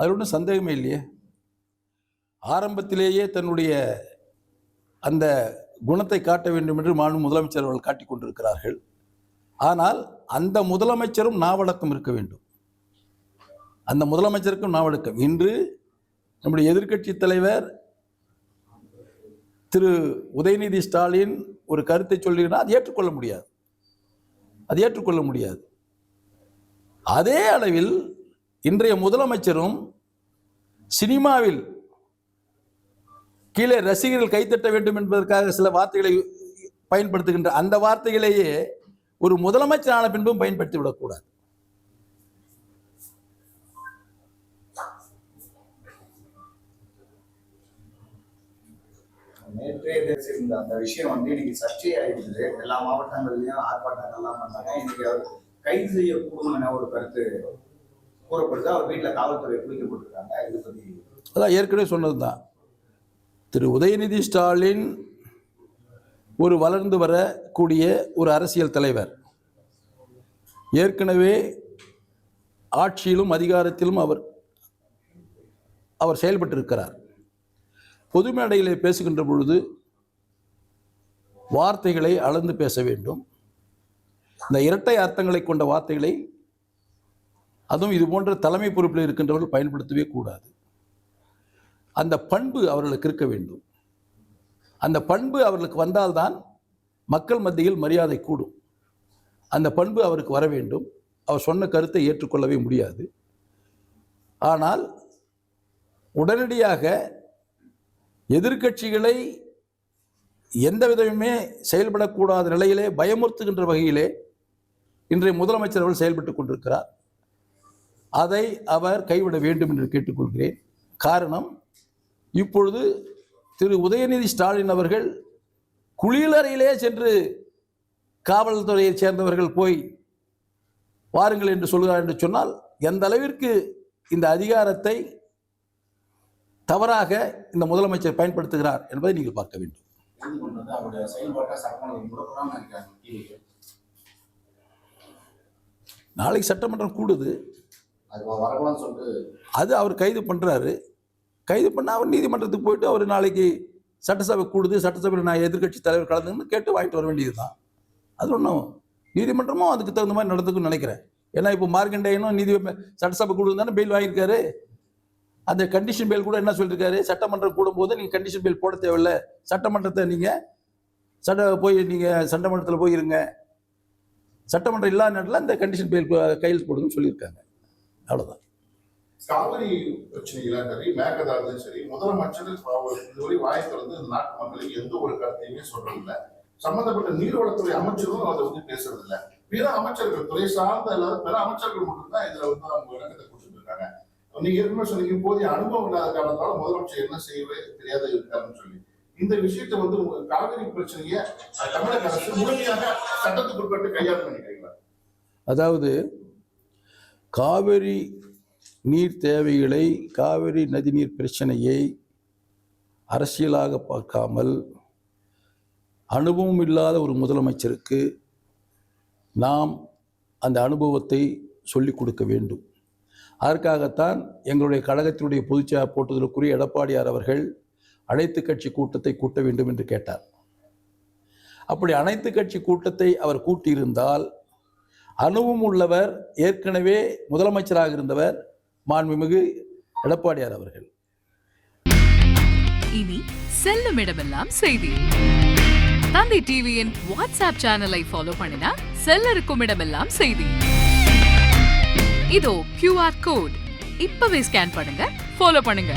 அதில் ஒன்றும் சந்தேகமே இல்லையே. ஆரம்பத்திலேயே தன்னுடைய அந்த குணத்தை காட்ட வேண்டும் என்று மாண்பு முதலமைச்சர் அவர்கள் காட்டிக் கொண்டிருக்கிறார்கள். ஆனால் அந்த முதலமைச்சரும் நாவடக்கம் இருக்க வேண்டும். அந்த முதலமைச்சருக்கும் நாவடக்கம். இன்று நம்முடைய எதிர்க்கட்சி தலைவர் திரு உதயநிதி ஸ்டாலின் ஒரு கருத்தை சொல்லுகிறார், அது ஏற்றுக்கொள்ள முடியாது. அதே அளவில் இன்றைய முதலமைச்சரும் சினிமாவில் கீழே ரசிகர்கள் கைத்தட்ட வேண்டும் என்பதற்காக சில வார்த்தைகளை பயன்படுத்துகின்ற அந்த வார்த்தைகளையே ஒரு முதலமைச்சரான பின்பும் பயன்படுத்தி விடக்கூடாது. நேற்றே பேசியிருந்த அந்த விஷயம் இன்னைக்கு சர்ச்சையாயிருக்குது. எல்லா மாவட்டங்கள்லயும் ஆர்ப்பாட்டங்கள்லாம் பண்ணாங்க. இன்னைக்கு அவர் கைது செய்யக்கூடும் என ஒரு கருத்து கூறப்படுது. அவர் வீட்டில் காவல்துறை குவிக்கப்பட்டிருக்காங்க. இதை பத்தி அதான் ஏற்கனவே சொன்னதுதான். திரு உதயநிதி ஸ்டாலின் ஒரு வளர்ந்து வரக்கூடிய ஒரு அரசியல் தலைவர். ஏற்கனவே ஆட்சியிலும் அதிகாரத்திலும் அவர் செயல்பட்டிருக்கிறார். பொது மேடையிலே பேசுகின்ற பொழுது வார்த்தைகளை அளந்து பேச வேண்டும். இந்த இரட்டை அர்த்தங்களை கொண்ட வார்த்தைகளை அதுவும் இது போன்ற தலைமை பொறுப்பில் இருக்கின்றவர்கள் பயன்படுத்தவே கூடாது. அந்த பண்பு அவர்களுக்கு இருக்க வேண்டும். அந்த பண்பு அவர்களுக்கு வந்தால்தான் மக்கள் மத்தியில் மரியாதை கூடும். அந்த பண்பு அவருக்கு வர வேண்டும். அவர் சொன்ன கருத்தை ஏற்றுக்கொள்ளவே முடியாது. ஆனால் உடனடியாக எதிர்க்கட்சிகளை எந்த விதமுமே செயல்படக்கூடாத நிலையிலே பயமுறுத்துகின்ற வகையிலே இன்றைய முதலமைச்சர் அவர்கள் செயல்பட்டுக் கொண்டிருக்கிறார். அதை அவர் கைவிட வேண்டும் என்று கேட்டுக்கொள்கிறேன். காரணம், இப்பொழுது திரு உதயநிதி ஸ்டாலின் அவர்கள் குளியலறையிலே சென்று காவல்துறையை சேர்ந்தவர்கள் போய் வாருங்கள் என்று சொல்கிறார் என்று சொன்னால் எந்த அளவிற்கு இந்த அதிகாரத்தை தவறாக இந்த முதலமைச்சர் பயன்படுத்துகிறார் என்பதை நீங்கள் பார்க்க வேண்டும். நாளைக்கு சட்டமன்றம் கூடுது. அது அவர் கைது பண்றாரு. கைது பண்ண அவர் நீதிமன்றத்துக்கு போயிட்டு அவர் நாளைக்கு சட்டசபை கூடுது, சட்டசபையில் நான் எதிர்கட்சி தலைவர் கலந்துன்னு கேட்டு வாங்கிட்டு வர வேண்டியது தான். அது ஒன்றும் நீதிமன்றமும் அதுக்கு தகுந்த மாதிரி நடந்துக்குன்னு நினைக்கிறேன். ஏன்னா இப்போ மார்க்கண்டேயனும் சட்டசபை கூடுது தானே பெயில் வாங்கியிருக்காரு. அந்த கண்டிஷன் பெயில் கூட என்ன சொல்லியிருக்காரு, சட்டமன்றம் கூடும்போது நீங்கள் கண்டிஷன் பெயில் போட தேவையில்லை, சட்டமன்றத்தை நீங்கள் சட்டமன்றத்தில் போய் இருங்க, சட்டமன்றம் இல்லாத நேரத்தில் அந்த கண்டிஷன் பெயில் கையில் போடுங்கன்னு சொல்லியிருக்காங்க. அவ்வளோதான். காவிரி பிரச்சனைகளாக சரி, மேகதாதும் சரி, முதலமைச்சர் இதுவரை வாய் திறந்து இந்த நாட்டு மக்களுக்கு எந்த ஒரு கருத்தையுமே சொல்றதில்லை. சம்பந்தப்பட்ட நீர்வளத்துறை அமைச்சரும் அதை வந்து பேசுறது இல்லை. பிற அமைச்சர்கள், துறை சார்ந்த எல்லாரும் பிற அமைச்சர்கள் மட்டும்தான் இதுல வந்து அவங்க விளக்கத்தை கொடுத்துட்டு இருக்காங்க. நீங்க ஏற்கனவே சொன்னீங்க, போதிய அனுபவம் இல்லாத காரணத்தால முதலமைச்சர் என்ன செய்யவே தெரியாத இருக்காருன்னு சொல்லி இந்த விஷயத்தை வந்து காவிரி பிரச்சனையை தமிழக அரசு முழுமையாக சட்டத்துக்குட்பட்டு கையாள நினைக்கிறீங்களா? அதாவது காவிரி நீர் தேவைகளை, காவிரி நதிநீர் பிரச்சனையை அரசியலாக பார்க்காமல் அனுபவம் இல்லாத ஒரு முதலமைச்சருக்கு நாம் அந்த அனுபவத்தை சொல்லிக் கொடுக்க வேண்டும். அதற்காகத்தான் எங்களுடைய கழகத்தினுடைய பொதுச்செயலாளர் போட்டதற்குரிய எடப்பாடியார் அவர்கள் அனைத்து கட்சி கூட்டத்தை கூட்ட வேண்டும் என்று கேட்டார். அப்படி அனைத்து கட்சி கூட்டத்தை அவர் கூட்டியிருந்தால் அனுபவம் உள்ளவர், ஏற்கனவே முதலமைச்சராக இருந்தவர் மாண்புமிகு எடப்பாடியார் அவர்கள். இனி செல்லும் இடமெல்லாம் செய்தி. தந்தி டிவியின் வாட்ஸ்அப் சேனலை ஃபாலோ பண்ணினா செல்ல இருக்கும் இடமெல்லாம் செய்தி. இதோ QR கோட் இப்பவே ஸ்கேன் பண்ணுங்க, ஃபாலோ பண்ணுங்க.